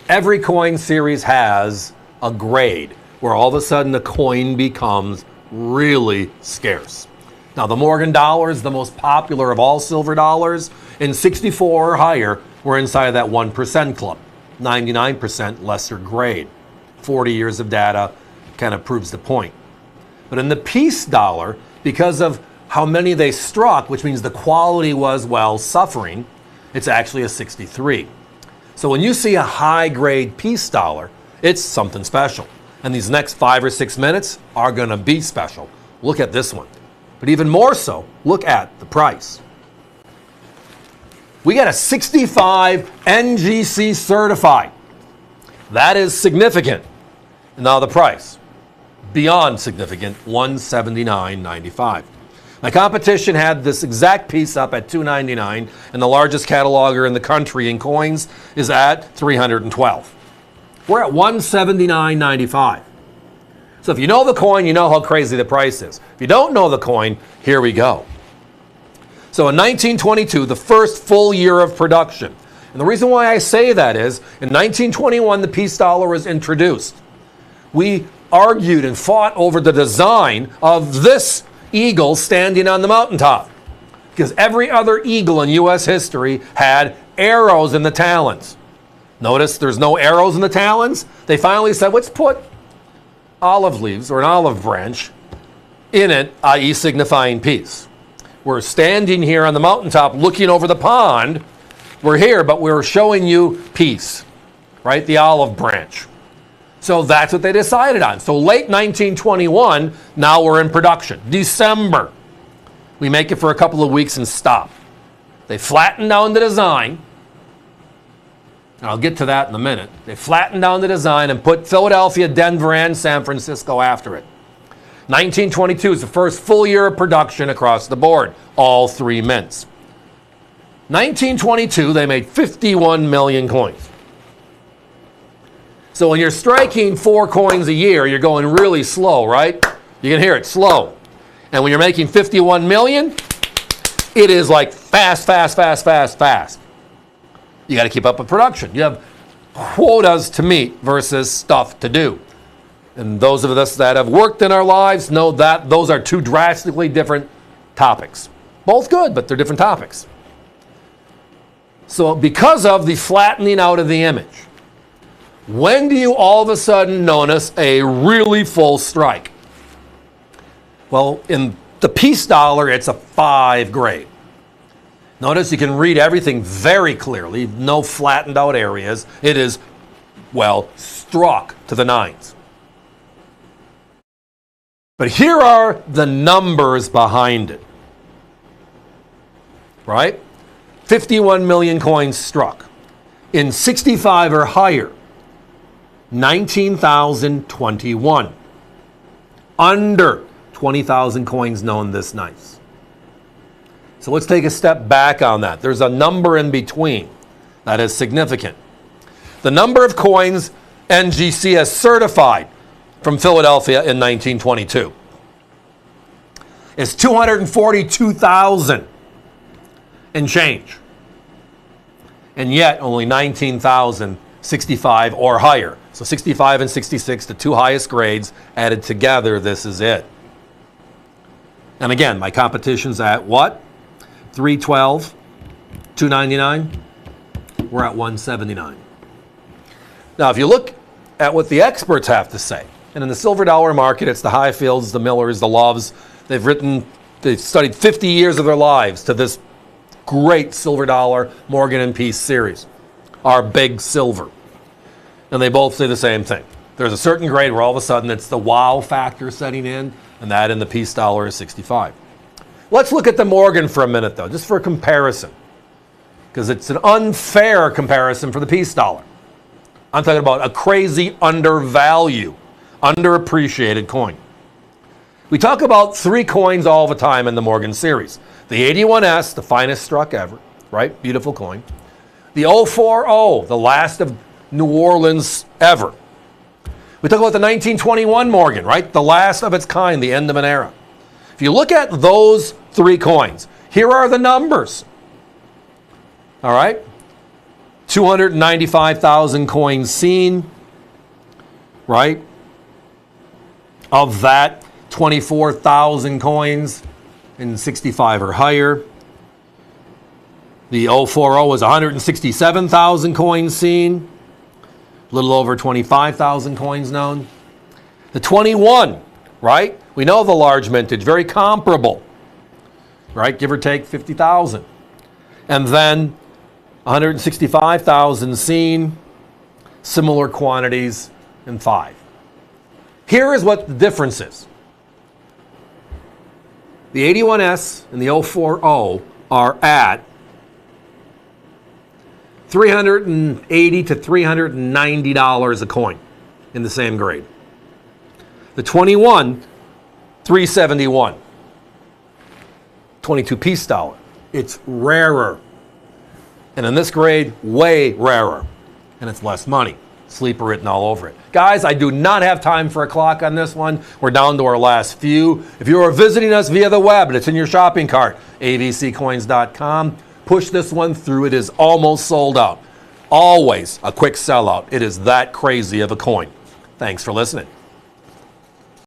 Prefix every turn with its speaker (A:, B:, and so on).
A: Every coin series has a grade where all of a sudden the coin becomes really scarce. Now, the Morgan dollar is the most popular of all silver dollars. In 64 or higher, we're inside of that 1% club. 99% lesser grade. 40 years of data kind of proves the point. But in the peace dollar, because of how many they struck, which means the quality was, well, suffering, it's actually a 63. So when you see a high-grade peace dollar, it's something special. And these next 5 or 6 minutes are going to be special. Look at this one. But even more so, look at the price. We got a 65 NGC certified. That is significant. And now the price, beyond significant, $179.95. My competition had this exact piece up at $299, and the largest cataloger in the country in coins is at $312. We're at $179.95. So if you know the coin, you know how crazy the price is. If you don't know the coin, here we go. So in 1922, the first full year of production. And the reason why I say that is, in 1921, the peace dollar was introduced. We argued and fought over the design of this eagle standing on the mountaintop, because every other eagle in U.S. history had arrows in the talons. Notice there's no arrows in the talons. They finally said, let's put olive leaves or an olive branch in it, i.e. signifying peace. We're standing here on the mountaintop looking over the pond. We're here, but we're showing you peace, right? The olive branch. So that's what they decided on. So late 1921, now we're in production. December. We make it for a couple of weeks and stop. They flatten down the design. And I'll get to that in a minute. They flattened down the design and put Philadelphia, Denver, and San Francisco after it. 1922 is the first full year of production across the board, all 3 mints. 1922, they made 51 million coins. So when you're striking 4 coins a year, you're going really slow, right? You can hear it, slow. And when you're making 51 million, it is like fast, fast, fast, fast, fast. You got to keep up with production. You have quotas to meet versus stuff to do. And those of us that have worked in our lives know that those are 2 drastically different topics. Both good, but they're different topics. So because of the flattening out of the image, when do you all of a sudden notice a really full strike? Well, in the peace dollar, it's a 5 grade. Notice you can read everything very clearly, no flattened out areas. It is, well, struck to the 9s. But here are the numbers behind it, right? 51 million coins struck. In 65 or higher, 19,021. Under 20,000 coins known this nice. So let's take a step back on that. There's a number in between that is significant. The number of coins NGC has certified from Philadelphia in 1922 is 242,000 and change. And yet only 19,065 or higher. So 65 and 66, the 2 highest grades added together, this is it. And again, my competition's at what? 312, 299. We're at 179. Now, if you look at what the experts have to say, and in the silver dollar market, it's the Highfields, the Millers, the Loves. They've studied 50 years of their lives to this great silver dollar Morgan and Peace series, our big silver. And they both say the same thing. There's a certain grade where all of a sudden it's the wow factor setting in, and that in the peace dollar is 65. Let's look at the Morgan for a minute, though, just for comparison, because it's an unfair comparison for the peace dollar. I'm talking about a crazy undervalue, underappreciated coin. We talk about 3 coins all the time in the Morgan series. The 81S, the finest struck ever, right? Beautiful coin. The 040, the last of New Orleans ever. We talk about the 1921 Morgan, right? The last of its kind, the end of an era. If you look at those 3 coins, here are the numbers. All right? 295,000 coins seen, right? Of that, 24,000 coins in 65 or higher. The 040 was 167,000 coins seen. A little over 25,000 coins known. The 21, right? We know the large mintage, very comparable, right? Give or take 50,000. And then 165,000 seen, similar quantities in 5. Here is what the difference is. The 81S and the 040 are at $380 to $390 a coin in the same grade. The 21, $371. 22-piece dollar. It's rarer. And in this grade, way rarer. And it's less money. Sleeper written all over it. Guys, I do not have time for a clock on this one. We're down to our last few. If you are visiting us via the web and it's in your shopping cart, avccoins.com, push this one through. It is almost sold out. Always a quick sellout. It is that crazy of a coin. Thanks for listening.